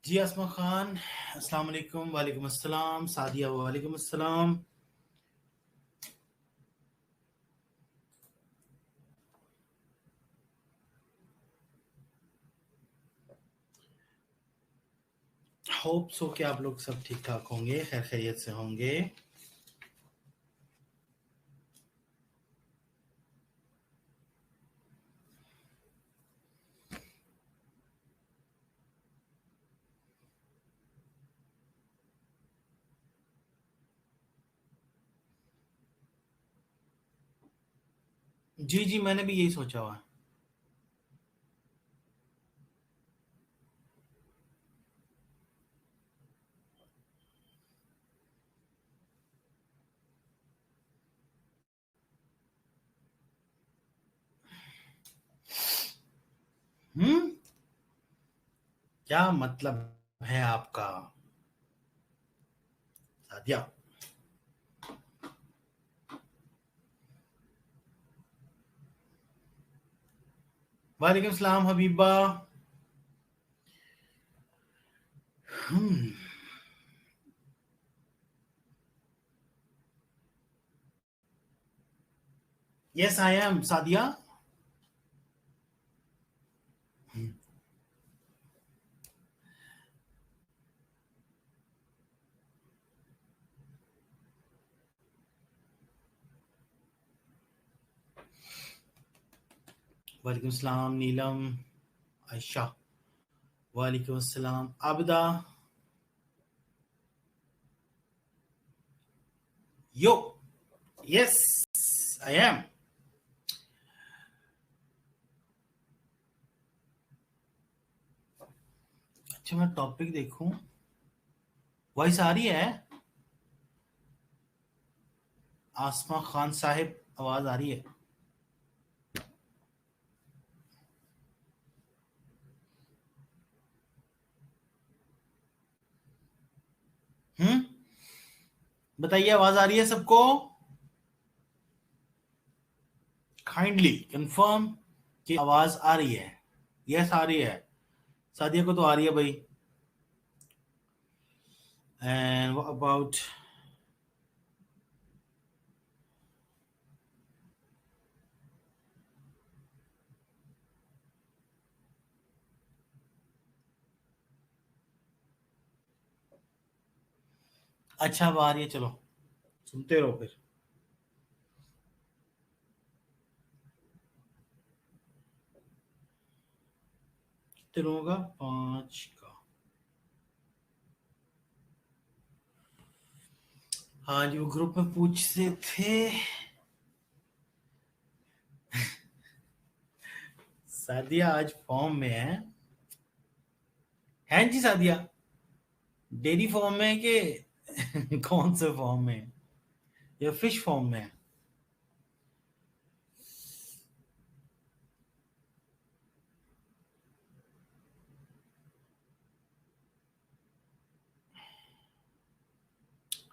जी आसमा खान, अस्सलाम वालेकुम। वालेकुम अस्सलाम। सादिया, वालेकुम अस्सलाम। होप सो कि आप लोग सब ठीक ठाक होंगे, खैर खैरियत से होंगे। जी जी, मैंने भी यही सोचा हुआ। हम्म, क्या मतलब है आपका, सादिया? वालेकुम सलाम Habiba. Hmm. Yes I am, Sadia. वालेकुम सलाम नीलम, आयशा। वालेकुम अस्सलाम आबिदा। यो, यस आई एम। अच्छा, मैं टॉपिक देखूं। वॉइस आ रही है? आसमा खान साहिब, आवाज आ रही है? हम्म, बताइए, आवाज आ रही है सबको? काइंडली कंफर्म कि आवाज आ रही है। यस आ रही है। सादिया को तो आ रही है भाई। And what about? अच्छा, अब आ रही है, चलो सुनते रहो फिर। कितने लोगों का? 5 का। हाँ जी, वो ग्रुप में पूछते थे। सादिया आज फॉर्म में है जी सादिया? डेयरी फॉर्म में है कि कौन से फॉर्म में है? या फिश फॉर्म में है?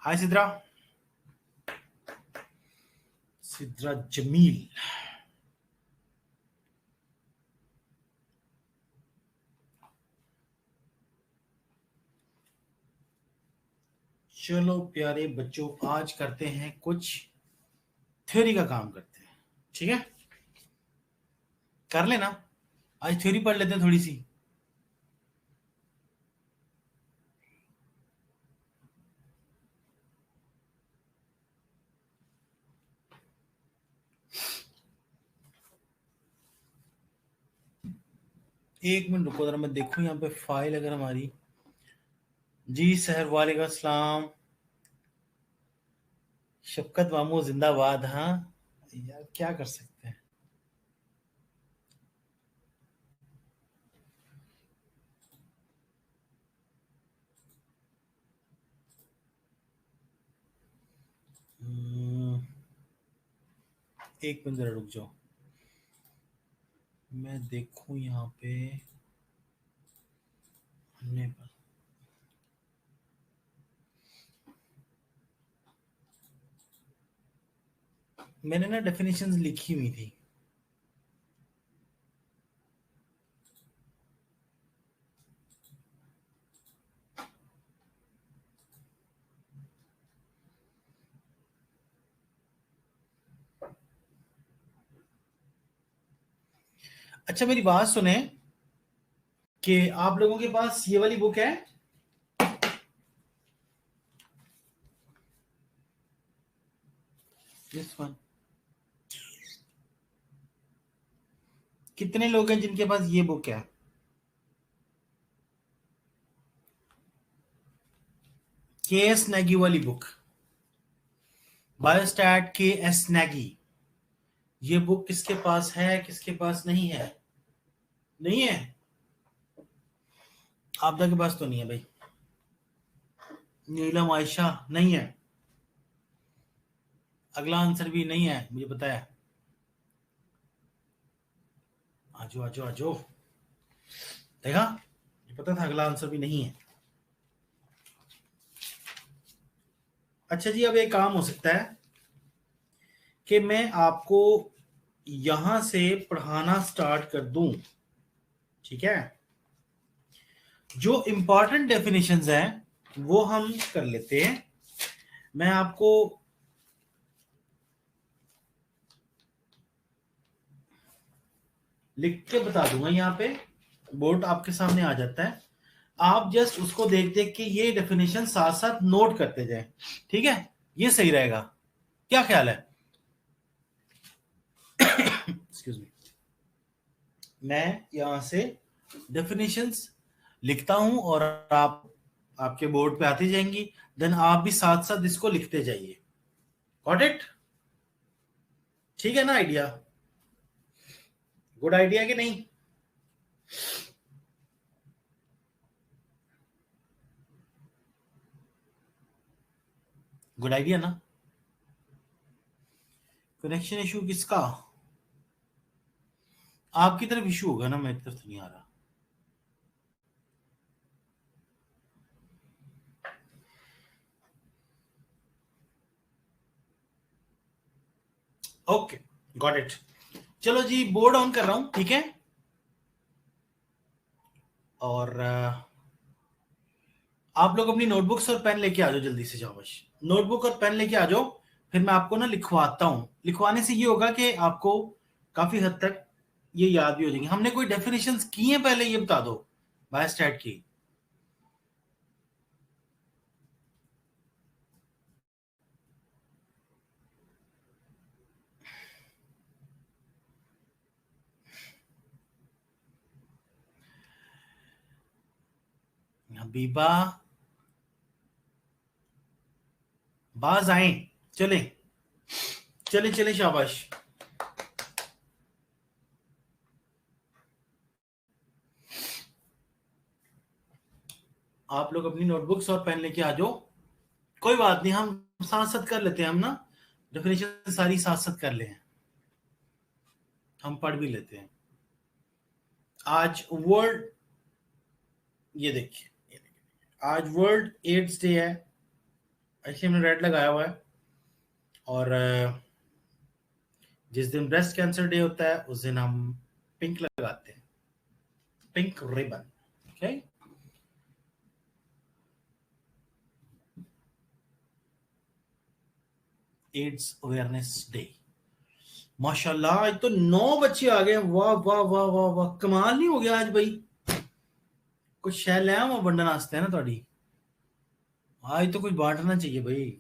हाय सिद्रा। सिद्रा जमील। चलो प्यारे बच्चों, आज करते हैं कुछ थ्योरी का काम करते हैं। ठीक है, कर लेना। आज थ्योरी पढ़ लेते हैं थोड़ी सी। एक मिनट रुको जरा, मैं देखूं यहाँ पे फाइल अगर हमारी। जी सहर, वालेकुम अस्सलाम। शफकत मामू जिंदाबाद। हाँ यार, क्या कर सकते हैं। हम्म, एक मिनट जरा रुक जाओ, मैं देखूं यहाँ पे। हमने मैंने ना डेफिनेशंस लिखी हुई थी। अच्छा मेरी बात सुने कि आप लोगों के पास ये वाली बुक है? This one. कितने लोग हैं जिनके पास ये बुक है? के एस नेगी वाली बुक, बायोस्टैट के एस नेगी। ये बुक किसके पास है, किसके पास नहीं है? नहीं है? आपदा के पास तो नहीं है भाई। नीलम आयशा नहीं है। अगला आंसर भी नहीं है, मुझे पता है। आजो आजो आजो, देखा, ये पता था अगला आंसर भी नहीं है। अच्छा जी, अब एक काम हो सकता है कि मैं आपको यहां से पढ़ाना स्टार्ट कर दूं, ठीक है? जो इंपॉर्टेंट डेफिनेशंस हैं वो हम कर लेते हैं। मैं आपको लिख के बता दूंगा, यहाँ पे बोर्ड आपके सामने आ जाता है। आप जस्ट उसको देख देख के ये डेफिनेशन साथ साथ नोट करते जाएं, ठीक है? ये सही रहेगा, क्या ख्याल है? Excuse me. मैं यहां से डेफिनेशंस लिखता हूं और आप आपके बोर्ड पे आती जाएंगी, देन आप भी साथ साथ इसको लिखते जाइए। Got it? ठीक है ना आइडिया? गुड आइडिया कि नहीं? गुड आइडिया ना? कनेक्शन इशू किसका? आपकी तरफ इशू होगा ना, मेरी तरफ तो नहीं आ रहा। Okay, got it. चलो जी, बोर्ड ऑन कर रहा हूं, ठीक है? और आप लोग अपनी नोटबुक्स और पेन लेके आ जाओ, जल्दी से जाओ बस। नोटबुक और पेन लेके आ जाओ, फिर मैं आपको ना लिखवाता हूं। लिखवाने से ये होगा कि आपको काफी हद तक ये याद भी हो जाएंगे। हमने कोई डेफिनेशंस की हैं पहले, ये बता दो, बायोस्टैट की। हबीबा, बाज आए, चले चले चले, शाबाश। आप लोग अपनी नोटबुक्स और पेन लेके आ जाओ। कोई बात नहीं, हम साथ साथ कर लेते हैं, हम ना डेफिनेशन सारी साथ साथ कर ले हैं, हम पढ़ भी लेते हैं। आज वर्ल्ड, ये देखिए, आज वर्ल्ड एड्स डे है, इसलिए हमने रेड लगाया हुआ है। और जिस दिन ब्रेस्ट कैंसर डे होता है उस दिन हम पिंक लगाते हैं, pink ribbon. Okay, AIDS awareness day. माशाल्लाह, आज तो 9 बच्चे आ गए। वाह वाह वाह वाह वाह, कमाल नहीं हो गया आज भाई? कुछ शैल है, हम बंडन आस्ते है ना थोड़ी। आज तो कुछ बांटना चाहिए भाई।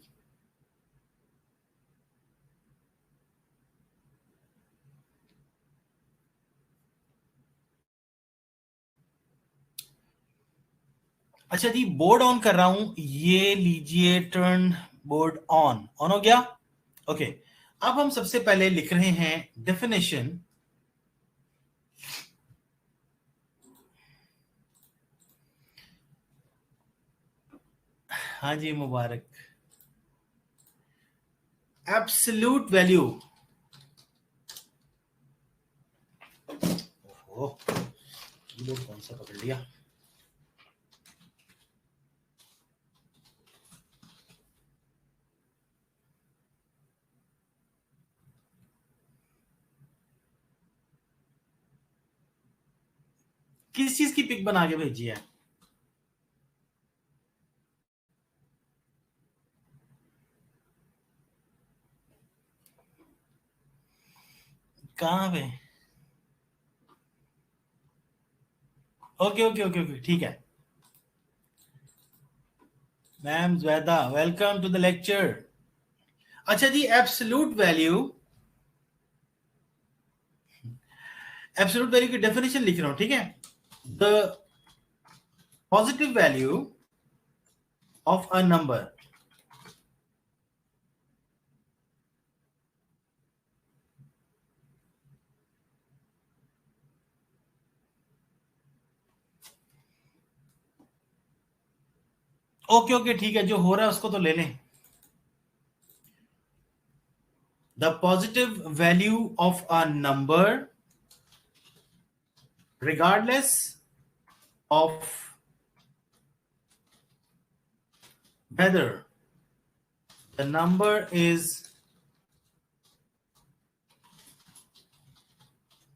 अच्छा जी, बोर्ड ऑन कर रहा हूं, ये लीजिए, टर्न बोर्ड ऑन। ऑन हो गया? ओके। अब हम सबसे पहले लिख रहे हैं डेफिनेशन। हाँ जी, मुबारक। Absolute value. ओह, कीबोर्ड कौन सा पकड़ लिया? किस चीज की पिक बना के भेजी है? कहां पे? ओके ओके ओके ओके, ठीक है मैम ज्वेदा, वेलकम टू द लेक्चर। अच्छा जी, एब्सोल्यूट वैल्यू की डेफिनेशन लिख रहा हूं, ठीक है। The positive value of a number okay okay ठीक है, जो हो रहा है उसको तो ले लें। The positive value of a number regardless of whether the number is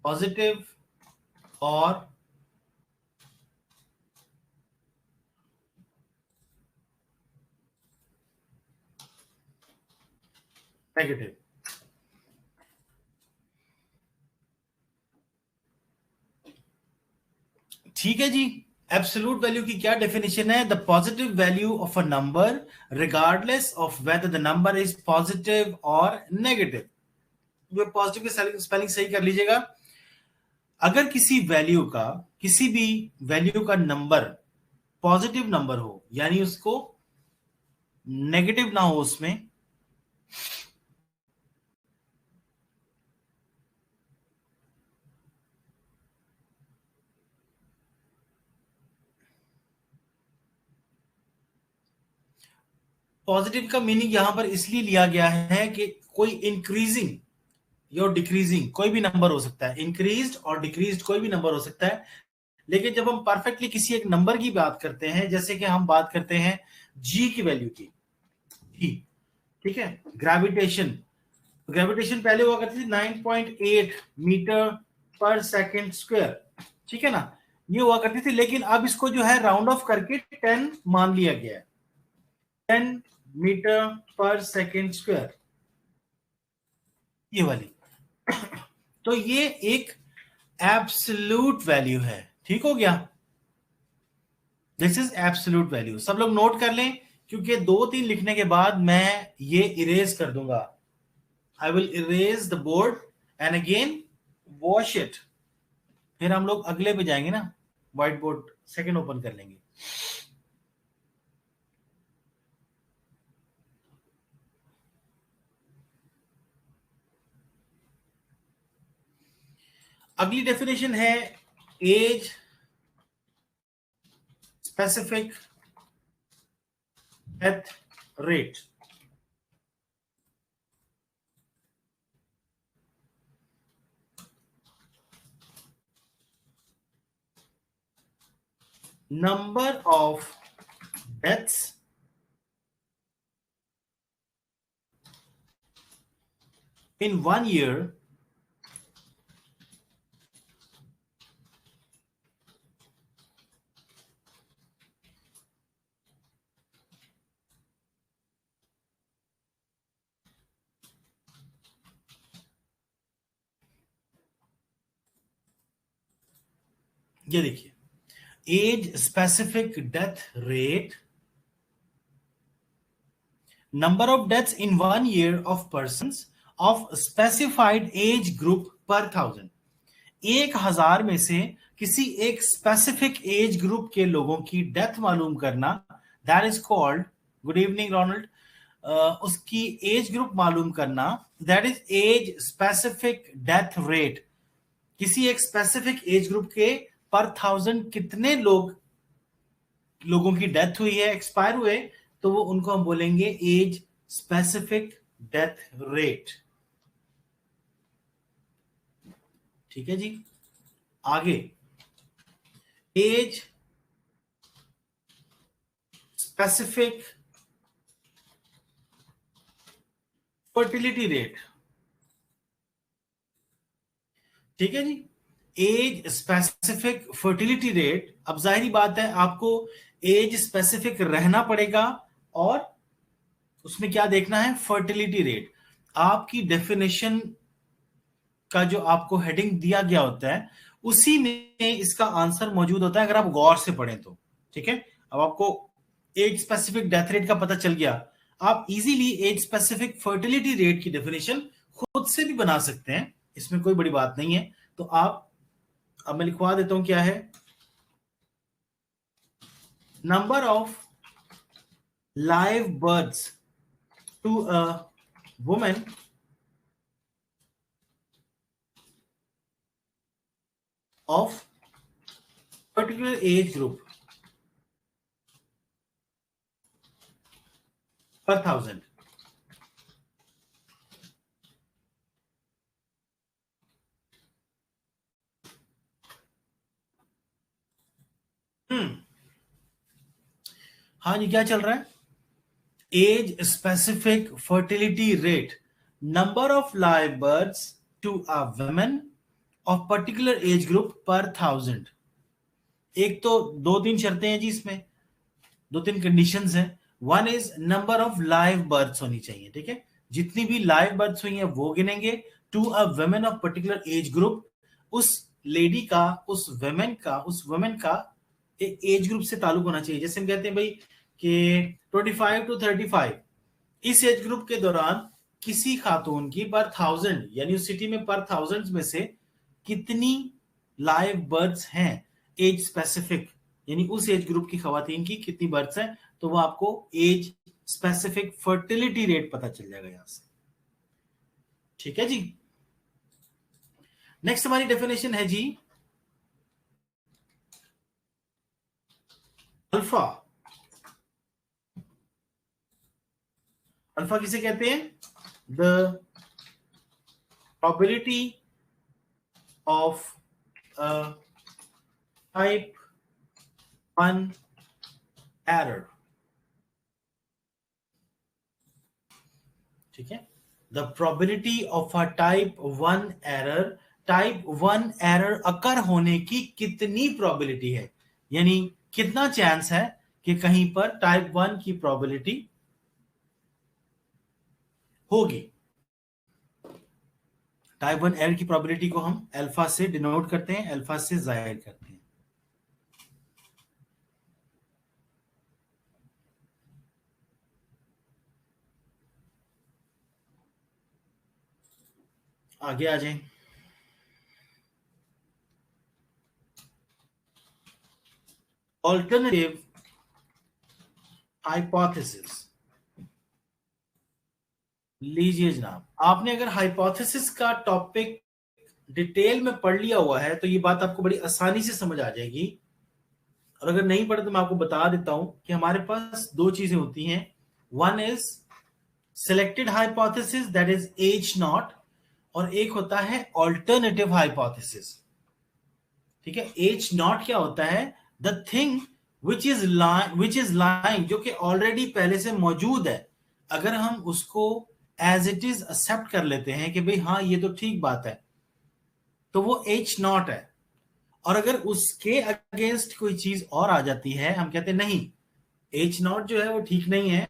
positive or negative. ठीक है जी, एब्सोल्यूट वैल्यू की क्या डेफिनेशन है? The positive value of a number regardless of whether the number is positive और negative. जो positive की spelling सही कर लीजिएगा। अगर किसी भी वैल्यू का नंबर पॉजिटिव नंबर हो, यानी उसको नेगेटिव ना हो उसमें, पॉजिटिव का मीनिंग यहां पर इसलिए लिया गया है कि कोई इंक्रीजिंग या डिक्रीजिंग कोई भी नंबर हो सकता है, इंक्रीज्ड और डिक्रीज्ड कोई भी नंबर हो सकता है। लेकिन जब हम परफेक्टली किसी एक नंबर की बात करते हैं, जैसे कि हम बात करते हैं जी की वैल्यू की, जी, ठीक है, ग्रेविटेशन पहले हुआ करती थी 9.8 मीटर पर सेकेंड स्क्वायर, ठीक है ना, ये हुआ करती थी। लेकिन अब इसको जो है राउंड ऑफ करके 10 मान लिया गया है, 10 मीटर पर सेकेंड स्क्वायर, ये वाली। तो ये एक एब्सोल्यूट वैल्यू है, ठीक हो गया। दिस इज एब्सोल्यूट वैल्यू, सब लोग नोट कर लें, क्योंकि 2-3 लिखने के बाद मैं ये इरेज कर दूंगा। I will erase the board and again wash it. फिर हम लोग अगले पे जाएंगे ना, व्हाइट बोर्ड सेकेंड ओपन कर लेंगे। अगली डेफिनेशन है age specific death rate. Number of deaths in 1 year ये देखिए, age specific death rate, number of deaths in 1 year of persons of specified age group पर 1000। 1000 में से किसी एक स्पेसिफिक एज ग्रुप के लोगों की डेथ मालूम करना, that is called, good evening Ronald, उसकी एज ग्रुप मालूम करना, that is age specific death rate. किसी एक स्पेसिफिक एज ग्रुप के पर 1000 कितने लोगों की डेथ हुई है, एक्सपायर हुए, तो वो उनको हम बोलेंगे एज स्पेसिफिक डेथ रेट। ठीक है जी, आगे एज स्पेसिफिक फर्टिलिटी रेट। ठीक है जी, एज स्पेसिफिक फर्टिलिटी रेट। अब जाहिर बात है आपको एज स्पेसिफिक रहना पड़ेगा और उसमें क्या देखना है, फर्टिलिटी रेट। आपकी डेफिनेशन का जो आपको हेडिंग दिया गया होता है उसी में इसका आंसर मौजूद होता है अगर आप गौर से पढ़ें तो। ठीक है, अब आपको एज स्पेसिफिक डेथ रेट का पता चल गया, आप easily age specific fertility rate की डेफिनेशन खुद से भी बना सकते हैं, इसमें कोई बड़ी बात नहीं है। तो आप, अब मैं लिखवा देता हूं क्या है, number of live births to a women of particular age group per 1000। हाँ जी, क्या चल रहा है, age specific fertility rate, number of live births to a women of particular age group पर 1000। एक तो दो तीन शर्तें हैं जी इसमें, दो तीन कंडीशंस हैं। One is number of live births होनी चाहिए, ठीक है, जितनी भी लाइव बर्थ्स हुई हैं वो गिनेंगे, to a women of particular age group, उस लेडी का, उस वुमेन का एक एज ग्रुप से ताल्लुक होना चाहिए। जैसे हम कहते हैं भाई कि 25 to 35, इस एज ग्रुप के दौरान किसी खातून की पर 1000, यानी उस सिटी में पर 1000 में से कितनी लाइव बर्थ्स हैं एज स्पेसिफिक, यानी उस एज ग्रुप की खवातीन की कितनी बर्थ्स हैं, तो वो आपको एज स्पेसिफिक फर्टिलिटी रेट पता चल जाएगा यहां से। ठीक है जी, नेक्स्ट हमारी डेफिनेशन है जी अल्फा। अल्फा किसे कहते हैं, the probability of type 1 error. ठीक है, the probability of a type 1 error, type 1 error अकर होने की कितनी प्रोबेबिलिटी है, यानी कितना चांस है कि कहीं पर टाइप 1 की प्रोबेबिलिटी होगी। टाइप 1 एरर की प्रोबेबिलिटी को हम अल्फा से डिनोट करते हैं, अल्फा से जाहिर करते हैं। आगे आ जाएं, ऑल्टरनेटिव हाइपोथेसिस। लीजिए जनाब, आपने अगर हाइपोथेसिस का टॉपिक डिटेल में पढ़ लिया हुआ है तो ये बात आपको बड़ी आसानी से समझ आ जाएगी, और अगर नहीं पढ़े तो मैं आपको बता देता हूं कि हमारे पास दो चीजें होती हैं। One is selected hypothesis, that is H not, और एक होता है ऑल्टरनेटिव हाइपोथेसिस। ठीक है, एच नॉट क्या होता है, the thing which is lying, जो कि ऑलरेडी पहले से मौजूद है, अगर हम उसको एज इट इज एक्सेप्ट कर लेते हैं कि भाई हाँ ये तो ठीक बात है, तो वो एच नॉट है। और अगर उसके अगेंस्ट कोई चीज और आ जाती है, हम कहते हैं नहीं एच नॉट जो है वो ठीक नहीं है,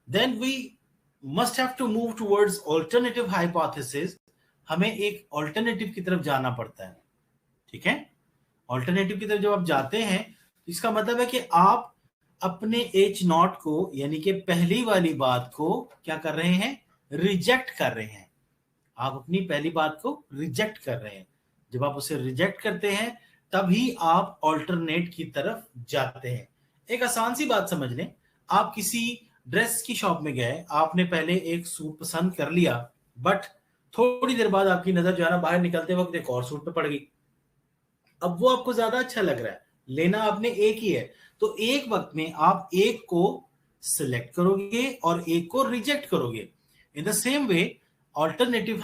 then we must have to move towards alternative hypothesis, हमें एक ऑल्टरनेटिव की तरफ जाना पड़ता है। ठीक है, ऑल्टरनेटिव की तरफ जब आप जाते हैं, इसका मतलब है कि आप अपने एच नॉट को, यानी कि पहली वाली बात को क्या कर रहे हैं, रिजेक्ट कर रहे हैं। आप अपनी पहली बात को रिजेक्ट कर रहे हैं, जब आप उसे रिजेक्ट करते हैं तभी आप ऑल्टरनेट की तरफ जाते हैं। एक आसान सी बात समझ लें, आप किसी ड्रेस की शॉप में गए, आपने पहले एक सूट पसंद कर लिया, बट थोड़ी देर बाद आपकी नजर जो है ना बाहर निकलते वक्त एक और सूट पे पड़ गई। अब वो आपको ज्यादा अच्छा लग रहा है, लेना आपने एक ही है, तो एक वक्त में आप एक को सिलेक्ट करोगे और एक को रिजेक्ट करोगे। In the same way alternative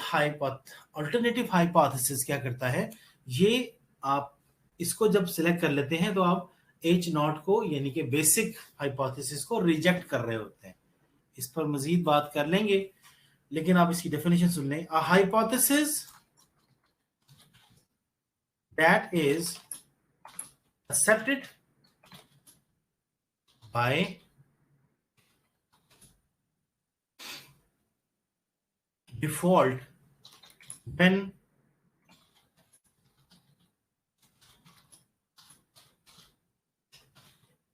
hypothesis क्या करता है, ये आप इसको जब सिलेक्ट कर लेते हैं तो आप एच नॉट को, यानी कि बेसिक हाइपोथेसिस को रिजेक्ट कर रहे होते हैं। इस पर मजीद बात कर लेंगे, लेकिन आप इसकी डेफिनेशन सुन लें। A hypothesis that is accepted by default when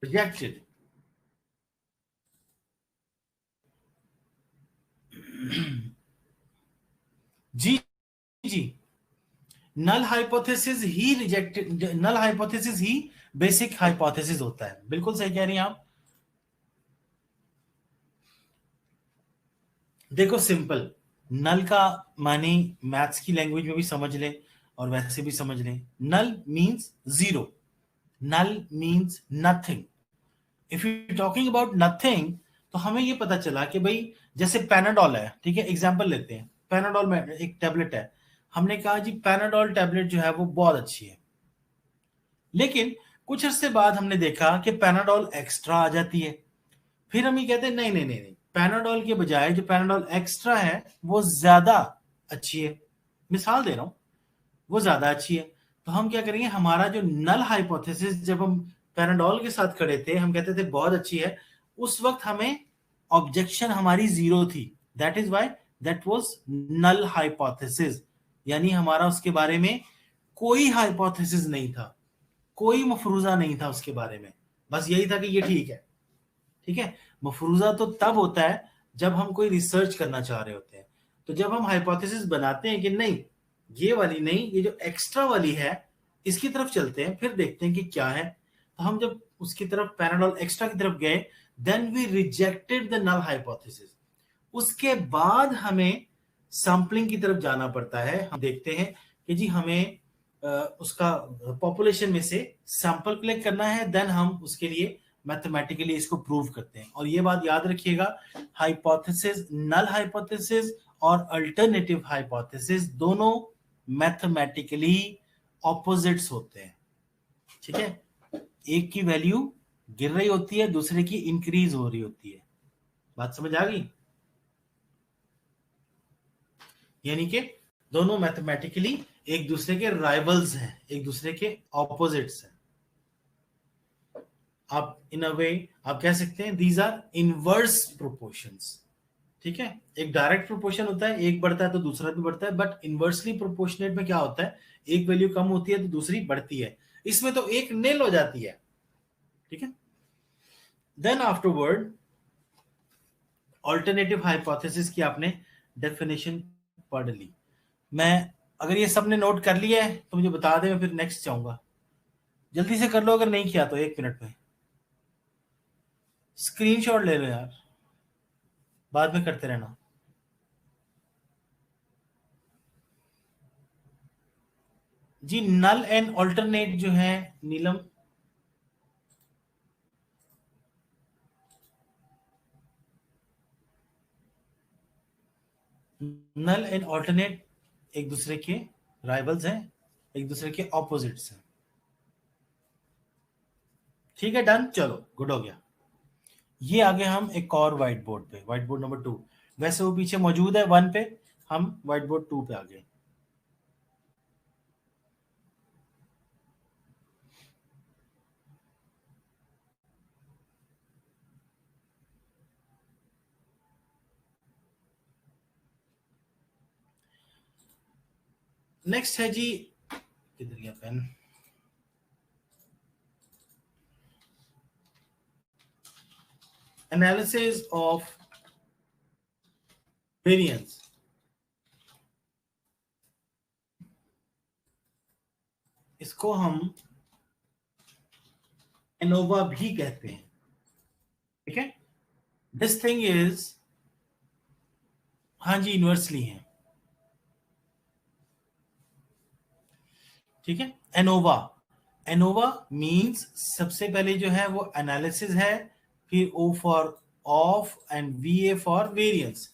rejected. जी जी, नल हाइपोथेसिस ही रिजेक्टेड, नल हाइपोथेसिस ही बेसिक हाइपोथेसिस होता है। बिल्कुल सही कह रही हैं आप। देखो सिंपल, नल का माने मैथ्स की लैंग्वेज में भी समझ ले और वैसे भी समझ ले। Null means zero, null means nothing. If you talking about nothing, तो हमें ये पता चला कि भाई जैसे पैनाडोल है, ठीक है, एग्जांपल लेते हैं। पैनाडोल में एक टैबलेट है, हमने कहा जी पैनाडोल टैबलेट जो है वो बहुत अच्छी है, लेकिन कुछ अरसे बाद हमने देखा कि पैनाडोल एक्स्ट्रा आ जाती है। फिर हम ये कहते हैं नहीं नहीं नहीं नहीं, पैनाडोल के बजाय जो पैनाडोल एक्स्ट्रा है वो ज्यादा अच्छी है। मिसाल दे रहा हूं, वो ज्यादा अच्छी है। तो हम क्या करेंगे, हमारा जो नल हाइपोथेसिस, जब हम पैनाडोल के साथ खड़े थे हम कहते थे बहुत अच्छी है, उस वक्त हमें ऑब्जेक्शन हमारी जीरो थी। That is why that was null hypothesis, यानी हमारा उसके बारे में कोई हाइपोथेसिस नहीं था, कोई मफरूजा नहीं था उसके बारे में, बस यही था कि ये ठीक है। ठीक है, मफरूजा तो तब होता है जब हम कोई रिसर्च करना चाह रहे होते हैं। तो जब हम हाइपोथेसिस बनाते हैं कि नहीं ये वाली नहीं, ये जो एक्स्ट्रा वाली है इसकी तरफ चलते हैं, फिर देखते हैं कि क्या है। तो हम जब उसकी तरफ पैराडोल एक्स्ट्रा की तरफ गए, then we rejected the null hypothesis. उसके बाद हमें सैंपलिंग की तरफ जाना पड़ता है। हम देखते हैं कि जी हमें उसका पॉपुलेशन में से सैंपल कलेक्ट करना है, देन हम उसके लिए मैथमेटिकली इसको प्रूव करते हैं। और ये बात याद रखिएगा, हाइपोथेसिस, नल हाइपोथेसिस और अल्टरनेटिव हाइपोथेसिस दोनों मैथमेटिकली ऑपोजिट्स होते हैं। ठीक है, एक की वैल्यू गिर रही होती है, दूसरे की इंक्रीज हो रही होती है। बात समझ आ गई? यानी कि दोनों मैथमेटिकली एक दूसरे के राइवल्स हैं, एक दूसरे के ऑपोजिट्स हैं। आप इन अ वे आप कह सकते हैं दीज आर इनवर्स प्रोपोर्शंस। ठीक है, एक डायरेक्ट प्रोपोर्शन होता है, एक बढ़ता है तो दूसरा भी बढ़ता है, बट इनवर्सली प्रोपोर्शनेट में क्या होता है, एक वैल्यू कम होती है तो दूसरी बढ़ती है। इसमें तो एक नेल हो जाती है। ठीक है, देन आफ्टरवर्ड ऑल्टरनेटिव हाइपोथेसिस की आपने डेफिनेशन पढ़ ली। मैं, अगर ये सबने नोट कर लिया है तो मुझे बता दें, मैं फिर नेक्स्ट चाहूंगा। जल्दी से कर लो, अगर नहीं किया तो 1 मिनट में स्क्रीनशॉट ले लो यार, बाद में करते रहना। जी नल एंड ऑल्टरनेट जो है नीलम, नल एंड ऑल्टरनेट एक दूसरे के राइवल्स हैं, एक दूसरे के ऑपोजिट्स हैं। ठीक है, डन, चलो गुड हो गया। ये आगे हम एक और व्हाइट बोर्ड पे, व्हाइट बोर्ड नंबर 2, वैसे वो पीछे मौजूद है 1 पे, हम व्हाइट बोर्ड 2 पे आ गए। नेक्स्ट है जी, किधर गया पेन, एनालिसिस ऑफ वेरिएंस। इसको हम एनोवा भी कहते हैं। ठीक है, दिस थिंग इज, हाँ जी यूनिवर्सली है। ठीक है, एनोवा, एनोवा मींस सबसे पहले जो है वो एनालिसिस है, फिर O for of and V A for variance,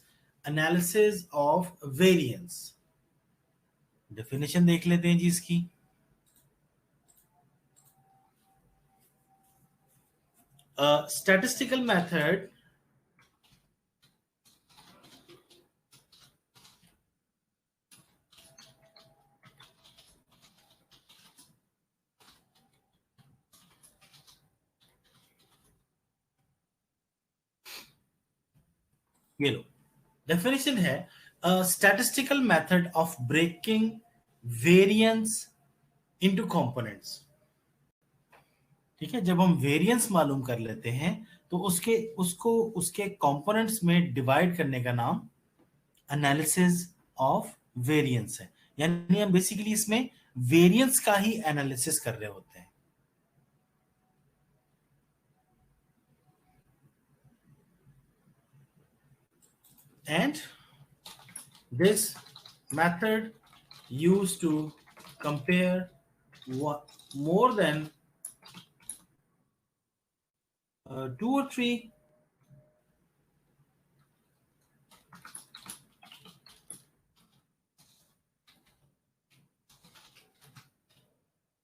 analysis of variance. Definition देख लेते हैं जी इसकी। स्टैटिस्टिकल मेथड ये लो, डेफिनेशन है statistical method of breaking variance into components. ठीक है, जब हम वेरिएंस मालूम कर लेते हैं तो उसके कंपोनेंट्स में डिवाइड करने का नाम एनालिसिस ऑफ वेरिएंस है। यानी हम बेसिकली इसमें वेरिएंस का ही एनालिसिस कर रहे होते हैं। And this method used to compare more than 2 or 3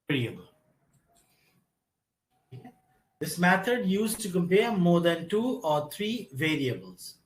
variable. This method used to compare more than 2 or 3 variables.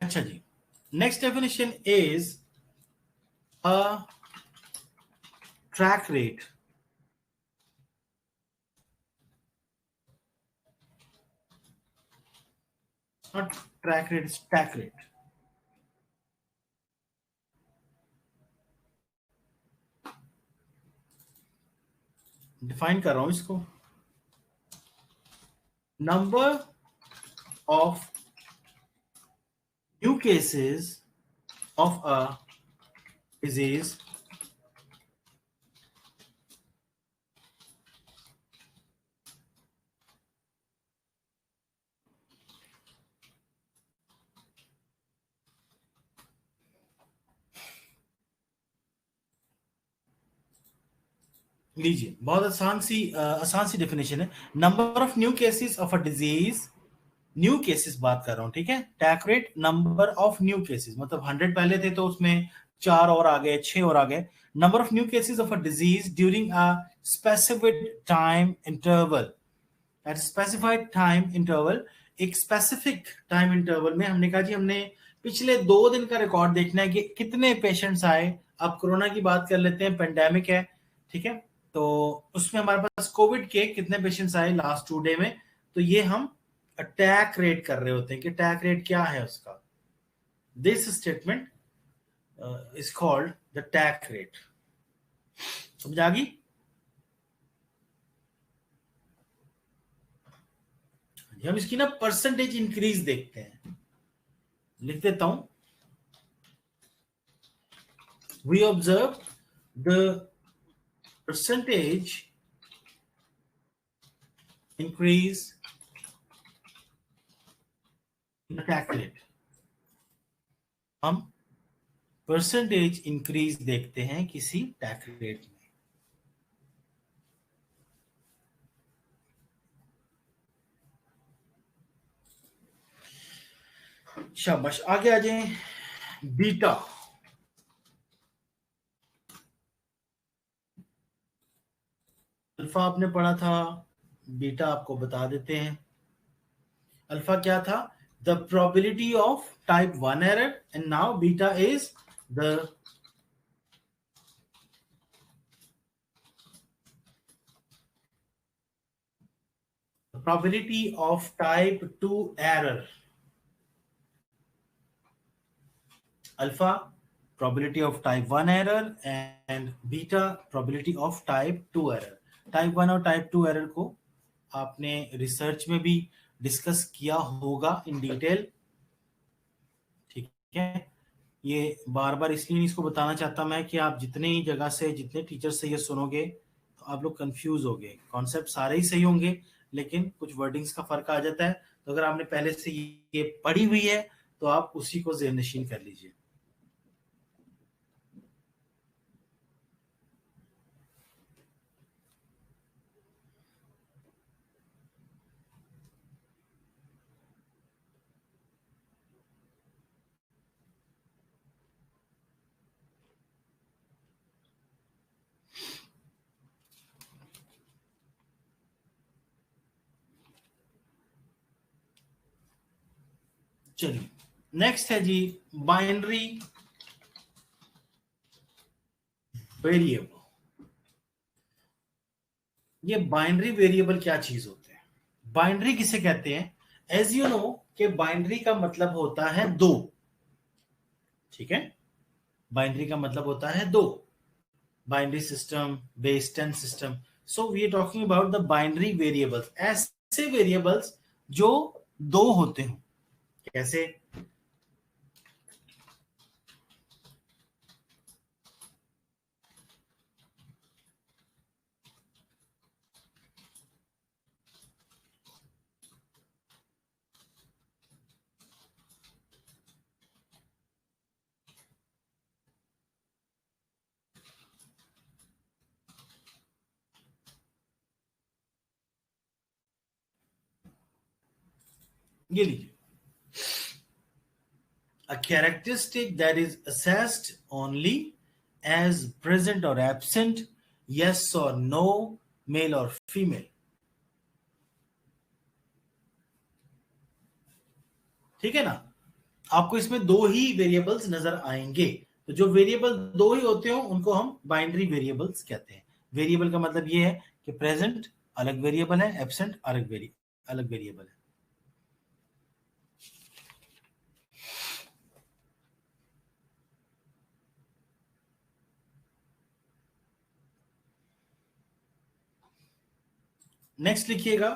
अच्छा जी, next definition is a track rate. Not track rate, it's stack rate. Define कर रहा हूं इसको। Number of new cases of a disease लीजिए, बहुत आसान सी definition है। Number of new cases of a disease, new cases बात कर रहा हूं, ठीक है। Attack rate number of new cases, मतलब 100 पहले थे तो उसमें 4 और आ गए, 6 और आ गए। Number of new cases of a disease during a specific time interval, eight specified time interval. एक स्पेसिफिक टाइम इंटरवल में हमने कहा जी हमने पिछले 2 दिन का रिकॉर्ड देखना है कि कितने पेशेंट्स आए। अब कोरोना की बात कर लेते हैं, पेंडेमिक है, ठीक है। तो उसमें हमारे पास कोविड के कितने पेशेंट्स आए लास्ट 2 डे में, तो ये हम अटैक रेट कर रहे होते हैं कि अटैक रेट क्या है उसका। This statement is called the attack rate. समझ आ गई? हम इसकी ना परसेंटेज इंक्रीज देखते हैं, लिख देता हूं। We observe the percentage increase in attack rate. हम परसेंटेज इंक्रीज देखते हैं किसी अटैक रेट में। शाबाश, आगे आ जाए। बीटा, अल्फा आपने पढ़ा था, बीटा आपको बता देते हैं। अल्फा क्या था? The probability of type 1 error, and now beta is the probability of type 2 error. Alpha probability of type 1 error and beta probability of type 2 error. Type 1 और टाइप 2 एरर को आपने रिसर्च में भी डिस्कस किया होगा in detail, ठीक है। ये बार बार इसलिए नहीं इसको बताना चाहता मैं कि आप जितने ही जगह से, जितने टीचर से ये सुनोगे तो आप लोग कंफ्यूज होगे। कॉन्सेप्ट सारे ही सही होंगे लेकिन कुछ वर्डिंग्स का फर्क आ जाता है। तो अगर आपने पहले से ये पढ़ी हुई है तो आप उसी को ज़हन नशीन कर लीजिए। चलिए नेक्स्ट है जी बाइनरी वेरिएबल। ये बाइनरी वेरिएबल क्या चीज होते हैं? बाइनरी किसे कहते हैं? एज यू नो कि बाइनरी का मतलब होता है दो, ठीक है? बाइनरी का मतलब होता है दो, binary system, base 10 system. So we are talking about the binary variables, ऐसे वेरिएबल्स जो दो होते हो। कैसे? ये लीजिए, a characteristic that is assessed only as present or absent, yes or no, male or female। ठीक है ना? आपको इसमें दो ही वेरिएबल्स नजर आएंगे, तो जो वेरिएबल दो ही होते हो उनको हम बाइनरी वेरिएबल्स कहते हैं। वेरिएबल का मतलब ये है कि प्रेजेंट अलग वेरिएबल है, एब्सेंट अलग वेरिएबल है। नेक्स्ट लिखिएगा,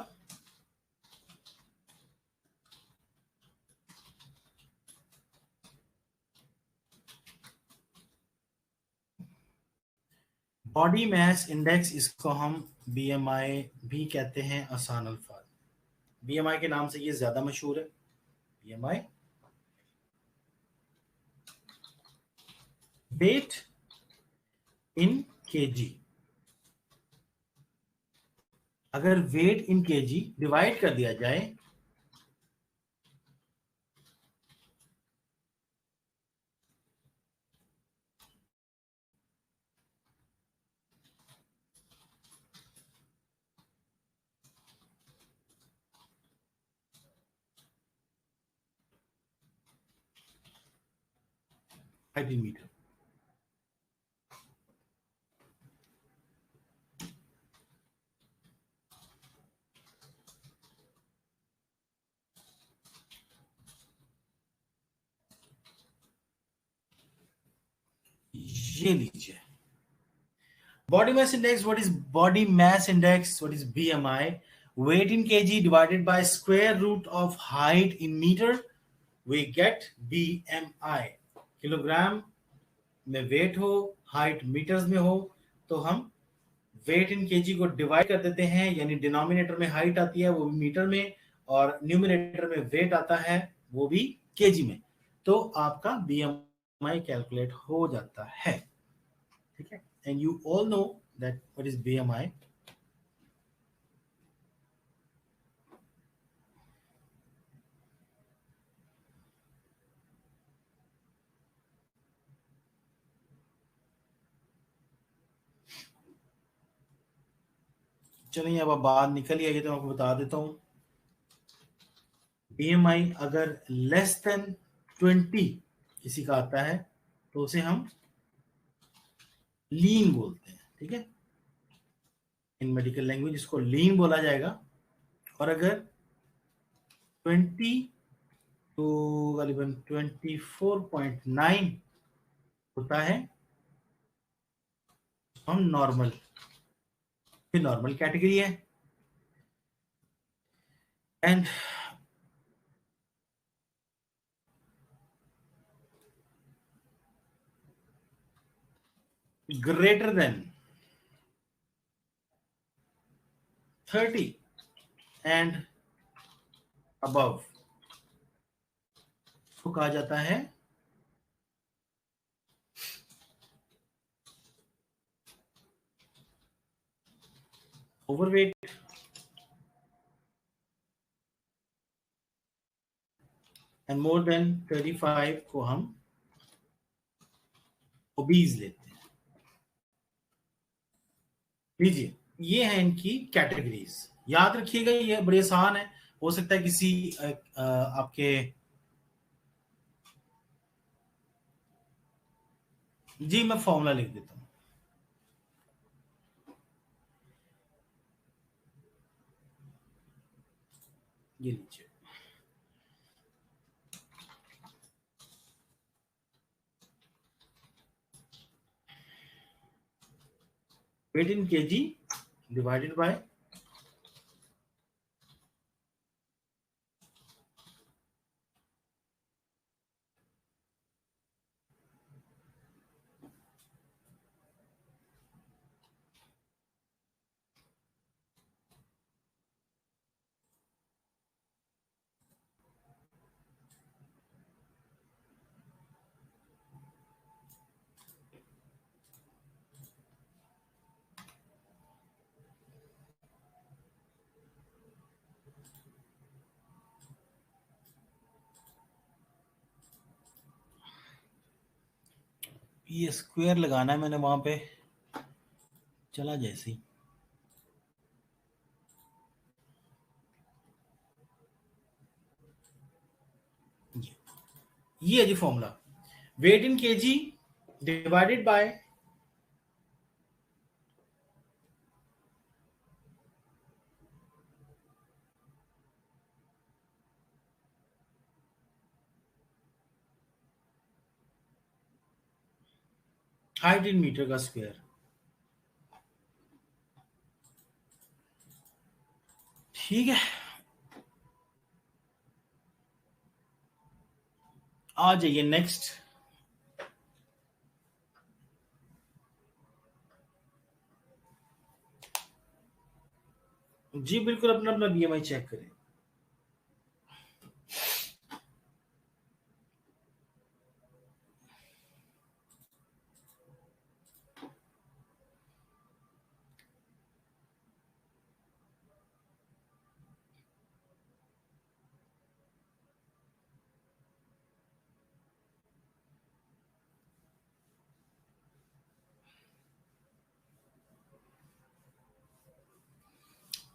बॉडी मास इंडेक्स, इसको हम बीएमआई भी कहते हैं आसान अल्फाज। बीएमआई के नाम से ये ज्यादा मशहूर है। BMI, wait in KG. अगर वेट इन केजी डिवाइड कर दिया जाए मीटर, ये लीजिए body mass index. What is body mass index? What is BMI? Weight in kg divided by square root of height in meter, we get BMI। Kilogram में wait हो, height metres में हो, तो हम वेट इन केजी को divide कर देते हैं, यानी डिनोमिनेटर में हाइट आती है वो भी मीटर में, और न्यूमिनेटर में वेट आता है वो भी केजी में, तो आपका बीएमआई कैलकुलेट हो जाता है। ठीक है, and you all know that what is BMI. चलिए अब बात निकल ही आई तो आपको बता देता हूं। बीएमआई अगर लेस देन 20 किसी का आता है तो उसे हम लीन बोलते हैं। ठीक है, इन मेडिकल लैंग्वेज इसको लीन बोला जाएगा। और अगर 20 तो करीबन 24.9 होता है तो हम नॉर्मल, ये नॉर्मल कैटेगरी है। And greater than 30 and above को कहा जाता है ओवरवेट। एंड मोर देन 35 को हम ओबीज लेते हैं। लीजिए, ये है इनकी कैटेगरीज, याद रखिएगा, ये बड़े आसान है। हो सकता है किसी आपके जी मैं फॉर्मूला लिख देता हूं। ये लीजिए, weight in KG divided by ये स्क्वायर लगाना है मैंने वहां पे, चला जैसे ही। ये है जी formula, weight in KG divided by height in metre का स्क्वायर। ठीक है, आ जाइए नेक्स्ट। जी बिल्कुल, अपना अपना बीएमआई चेक करें।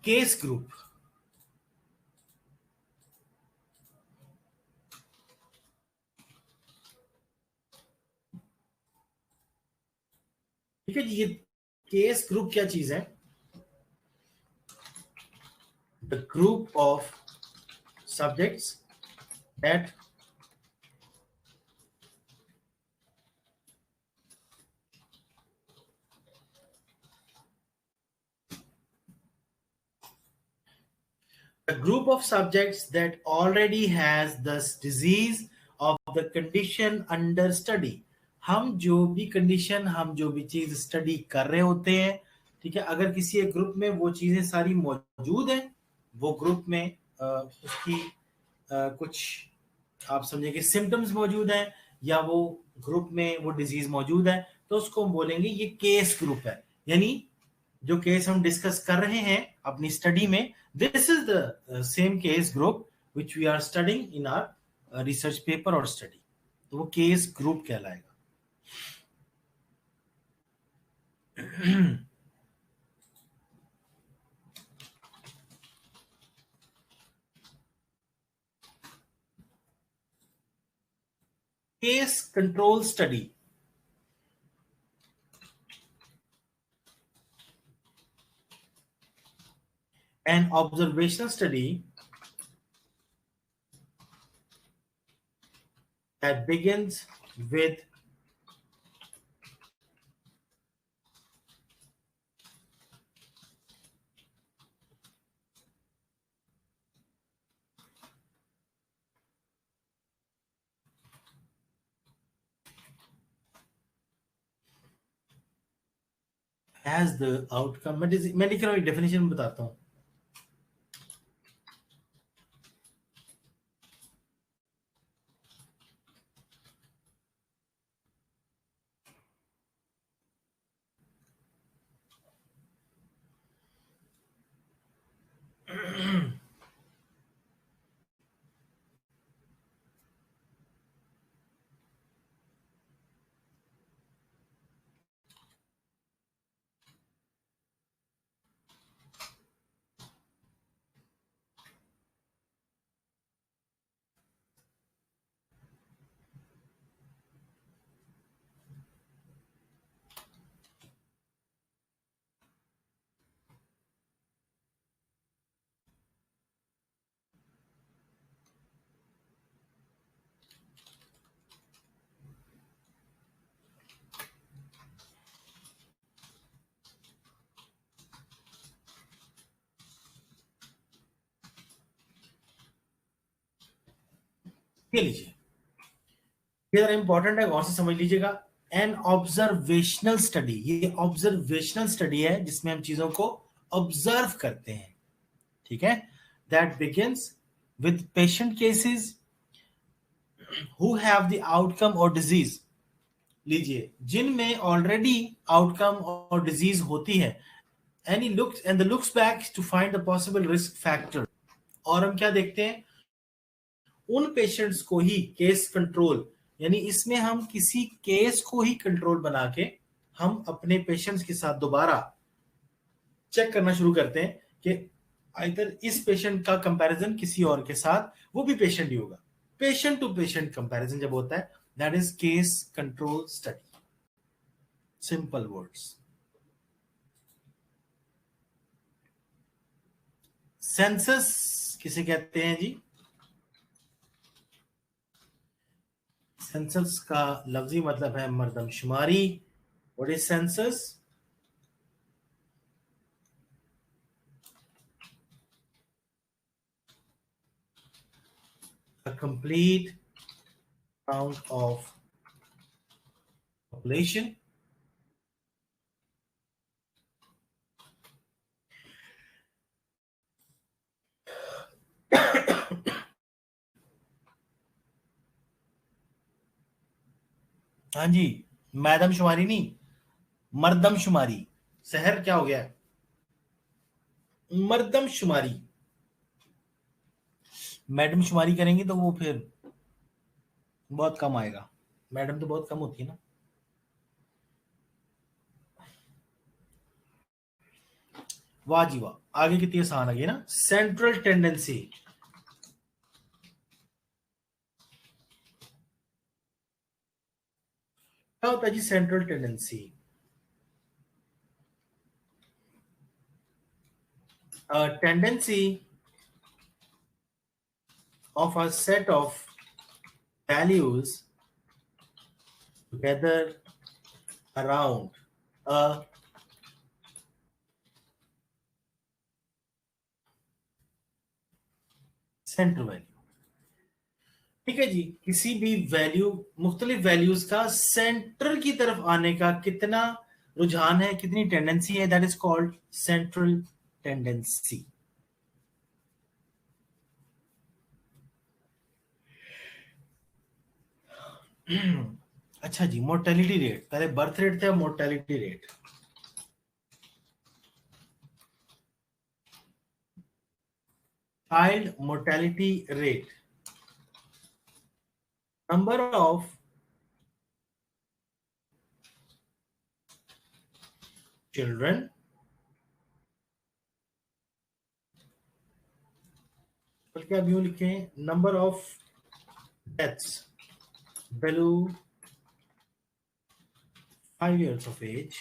केस ग्रुप, ठीक है जी। ये केस ग्रुप क्या चीज है? The group of subjects that a group of subjects that already has this disease of the condition under study। हम जो भी कंडीशन, हम जो भी चीज स्टडी कर रहे होते हैं, ठीक है, अगर किसी एक ग्रुप में वो चीजें सारी मौजूद हैं, वो ग्रुप में उसकी कुछ आप समझे कि सिम्टम्स मौजूद हैं, या वो ग्रुप में वो डिजीज मौजूद है, तो उसको हम बोलेंगे ये केस ग्रुप है। यानी जो केस हम डिस्कस कर रहे हैं अपनी स्टडी में, this is the same case group which we are studying in our research paper और स्टडी, तो वो केस ग्रुप कहलाएगा। Case control study, an observational study that begins with has the outcome। मैं लिख रहा हूँ, डेफिनेशन बताता हूँ। ये लीजिए, ये जरा इंपॉर्टेंट है, गौर से समझ लीजिएगा। एन ऑब्जर्वेशनल स्टडी, ये ऑब्जर्वेशनल स्टडी है जिसमें हम चीजों को ऑब्जर्व करते हैं, ठीक है। That begins with patient cases who have the outcome और डिजीज। लीजिए, जिनमें ऑलरेडी आउटकम और डिजीज होती है, and he looks and the looks back to find the possible risk factor. और हम क्या देखते हैं, उन पेशेंट्स को ही केस कंट्रोल, यानी इसमें हम किसी केस को ही कंट्रोल बना के हम अपने पेशेंट्स के साथ दोबारा चेक करना शुरू करते हैं कि आइदर इस पेशेंट का कंपैरिजन किसी और के साथ, वो भी पेशेंट ही होगा। पेशेंट टू पेशेंट कंपैरिजन जब होता है, that is case control study. Simple words. Census किसे कहते हैं जी? सेंसस का लफ्जी मतलब है मर्दमशुमारी। What is census? A complete count of population हाँ जी, मैडम शुमारी नहीं, मर्दम शुमारी। शहर क्या हो गया? मर्दम शुमारी। मैडम शुमारी करेंगे तो वो फिर बहुत कम आएगा, मैडम तो बहुत कम होती है ना। वाह जी वाह, आगे कितनी आसान आ गई ना। सेंट्रल टेंडेंसी, क्या होता है जी central tendency? Tendency of a set of values together around a centre value. ठीक है जी, किसी भी वैल्यू, मुख्तलिफ वैल्यूज का सेंटर की तरफ आने का कितना रुझान है, कितनी टेंडेंसी है, that is called central tendency. अच्छा जी, मोर्टेलिटी रेट, पहले बर्थ रेट था, mortality rate. Child mortality rate, number of children बल्कि आप यूं लिखें, number of deaths below 5 years of age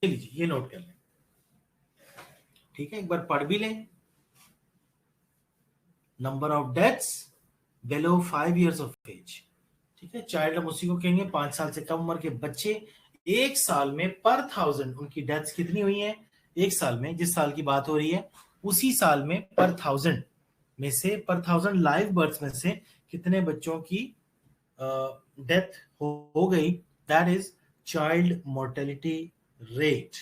लीजिए, ये नोट कर लें, ठीक है। एक बार पढ़ भी लें, number of deaths below 5 years of age, ठीक है। चाइल्ड हम उसी को कहेंगे, 5 साल से कम उम्र के बच्चे। एक साल में पर 1000 उनकी डेथ्स कितनी हुई है? एक साल में, जिस साल की बात हो रही है, उसी साल में पर 1000 में से, पर 1000 लाइव बर्थ में से कितने बच्चों की डेथ हो गई, that is child mortality rate.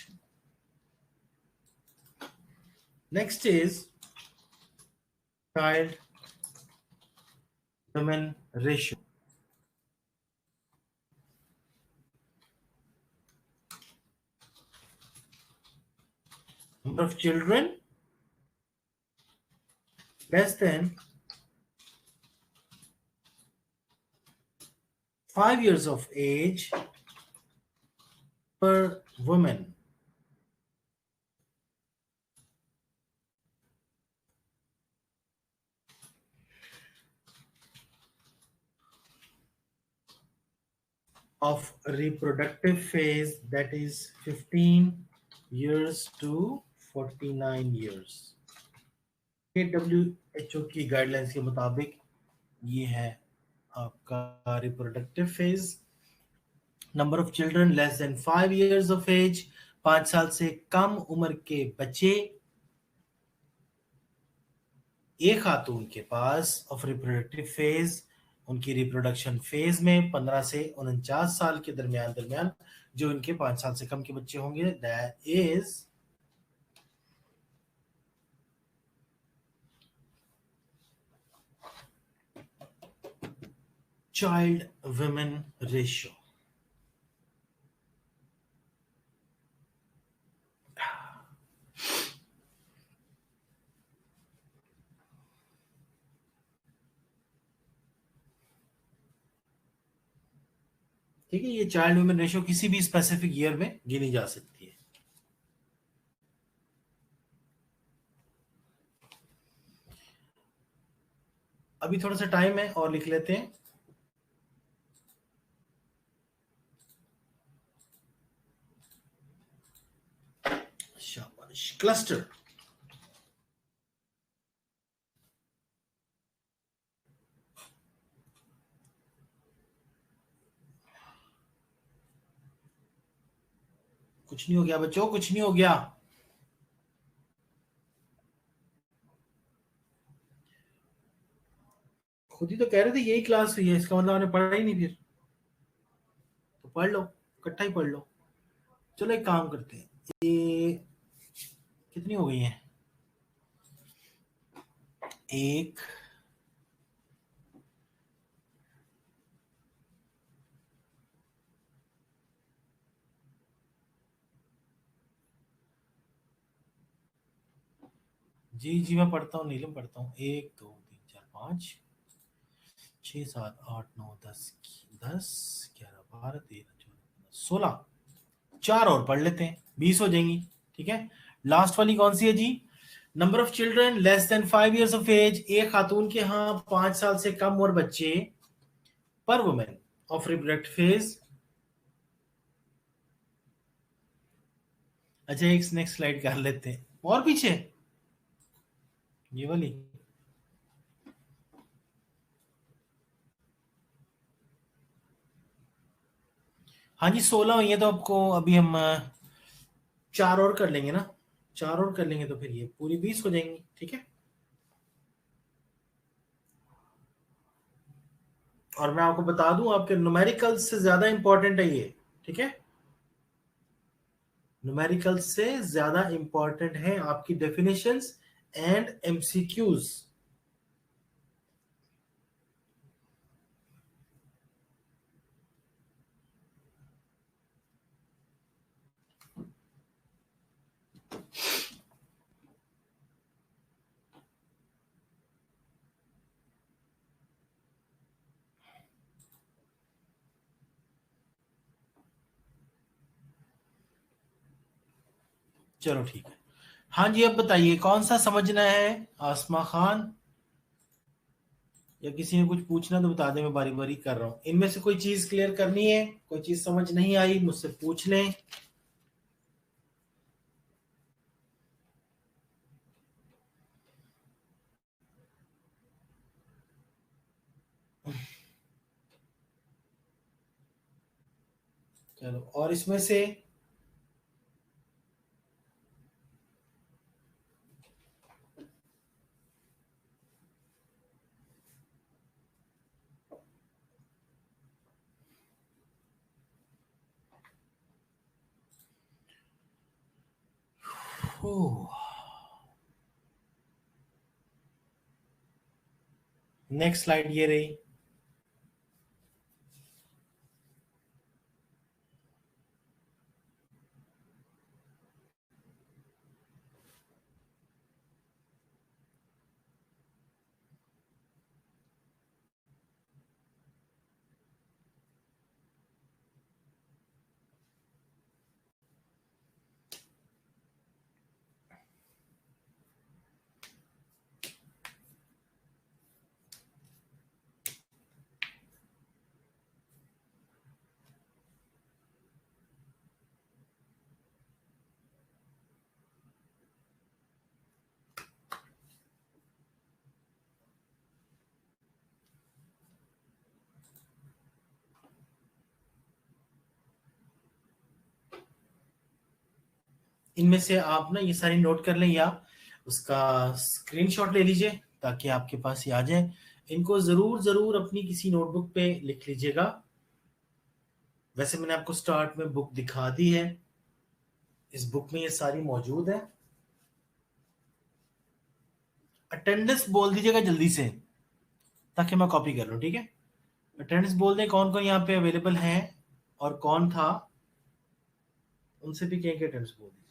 Next is child women ratio, number of children less than 5 years of age per woman, of reproductive phase, that is 15 years to 49 years. WHO की guidelines के मुताबिक ये है आपका reproductive phase. Number of children less than 5 years of age, 5 साल से कम उम्र के बच्चे एक खातून के पास ऑफ रिप्रोडक्टिव फेज, उनकी रिप्रोडक्शन फेज में 15 से 49 साल के दरमियान दरमियान जो इनके 5 साल से कम के बच्चे होंगे, that is child women ratio. ठीक है, ये चाइल्ड वुमेन रेशियो किसी भी स्पेसिफिक ईयर में गिनी जा सकती है। अभी थोड़ा सा टाइम है और लिख लेते हैं। शाबाश। क्लस्टर, कुछ नहीं हो गया बच्चों, कुछ नहीं हो गया। खुद ही तो कह रहे थे यही क्लास हुई है, इसका मतलब आपने पढ़ा ही नहीं फिर। तो पढ़ लो, इकट्ठा ही पढ़ लो। चलो एक काम करते हैं, ये कितनी हो गई है? एक, जी जी मैं पढ़ता हूँ नीलम, पढ़ता हूँ। 1 2 3 4 5 6 7 8 9 10 10 11 12 13 14 16, 4 और पढ़ लेते हैं, 20 हो जाएंगी। ठीक है, लास्ट वाली कौन सी है जी? Number of children less than 5 years of age, एक खातून के यहाँ 5 साल से कम और बच्चे पर वुमेन ऑफ रिप्रोडक्टिव फेज। अच्छा एक नेक्स्ट स्लाइड कर लेते हैं और पीछे, ये वाली। हाँ जी 16 हुई है, तो आपको अभी हम 4 और कर लेंगे ना, 4 और कर लेंगे तो फिर ये पूरी 20 हो जाएंगी। ठीक है, और मैं आपको बता दूं आपके न्यूमेरिकल से ज्यादा इंपॉर्टेंट है ये। ठीक है, न्यूमेरिकल से ज्यादा इंपॉर्टेंट है आपकी डेफिनेशंस एंड एमसीक्यूज। चलो ठीक है, हाँ जी अब बताइए कौन सा समझना है? आसमा खान या किसी ने कुछ पूछना तो बता दें, मैं बारी बारी कर रहा हूं। इनमें से कोई चीज क्लियर करनी है, कोई चीज समझ नहीं आई मुझसे पूछ लें। चलो, और इसमें से नेक्स्ट स्लाइड ये रही। इनमें से आप ना ये सारी नोट कर लें या उसका स्क्रीनशॉट ले लीजिए ताकि आपके पास ये आ जाए। इनको जरूर जरूर अपनी किसी नोटबुक पे लिख लीजिएगा। वैसे मैंने आपको स्टार्ट में बुक दिखा दी है, इस बुक में ये सारी मौजूद है। अटेंडेंस बोल दीजिएगा जल्दी से ताकि मैं कॉपी कर लूं, ठीक है? अटेंडेंस बोल दें कौन कौन यहाँ पे अवेलेबल है और कौन था, उनसे भी कहें कि अटेंडेंस बोल दीजिए।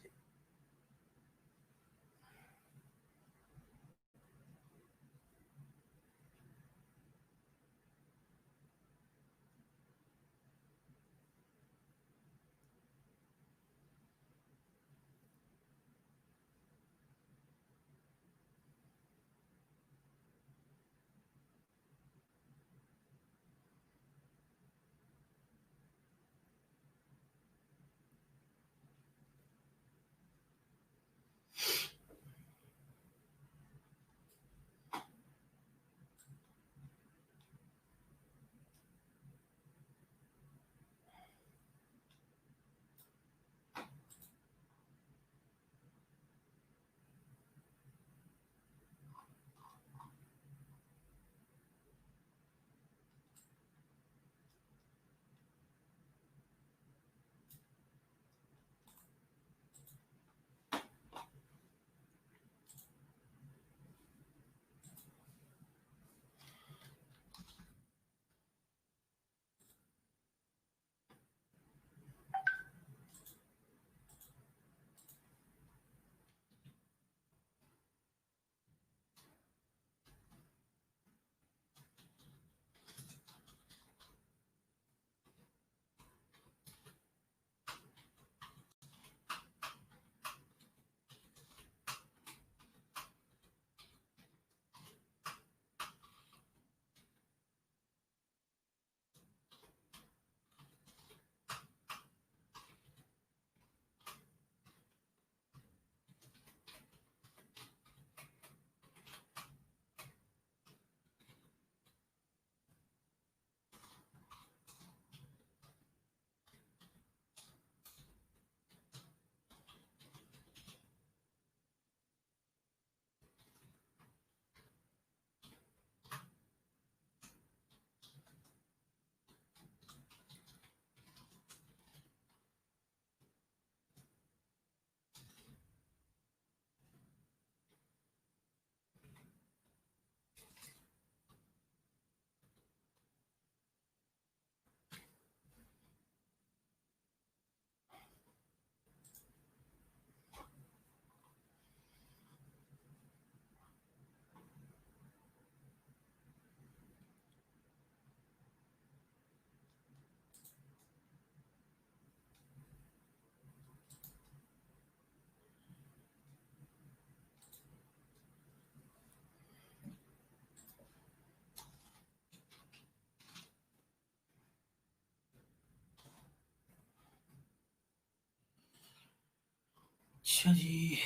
अच्छा जी,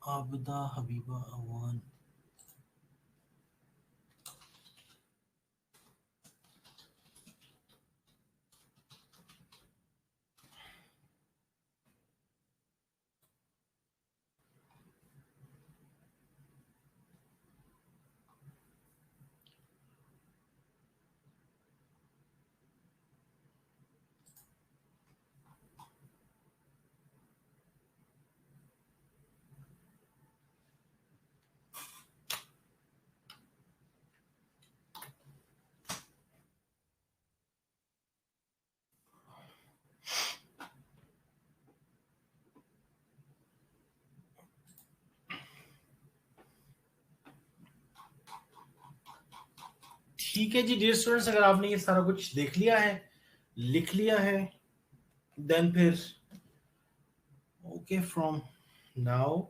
आबिदा हबीबा अवान। ठीक है जी डियर स्टूडेंट्स, अगर आपने ये सारा कुछ देख लिया है, लिख लिया है, देन फिर ओके फ्रॉम नाउ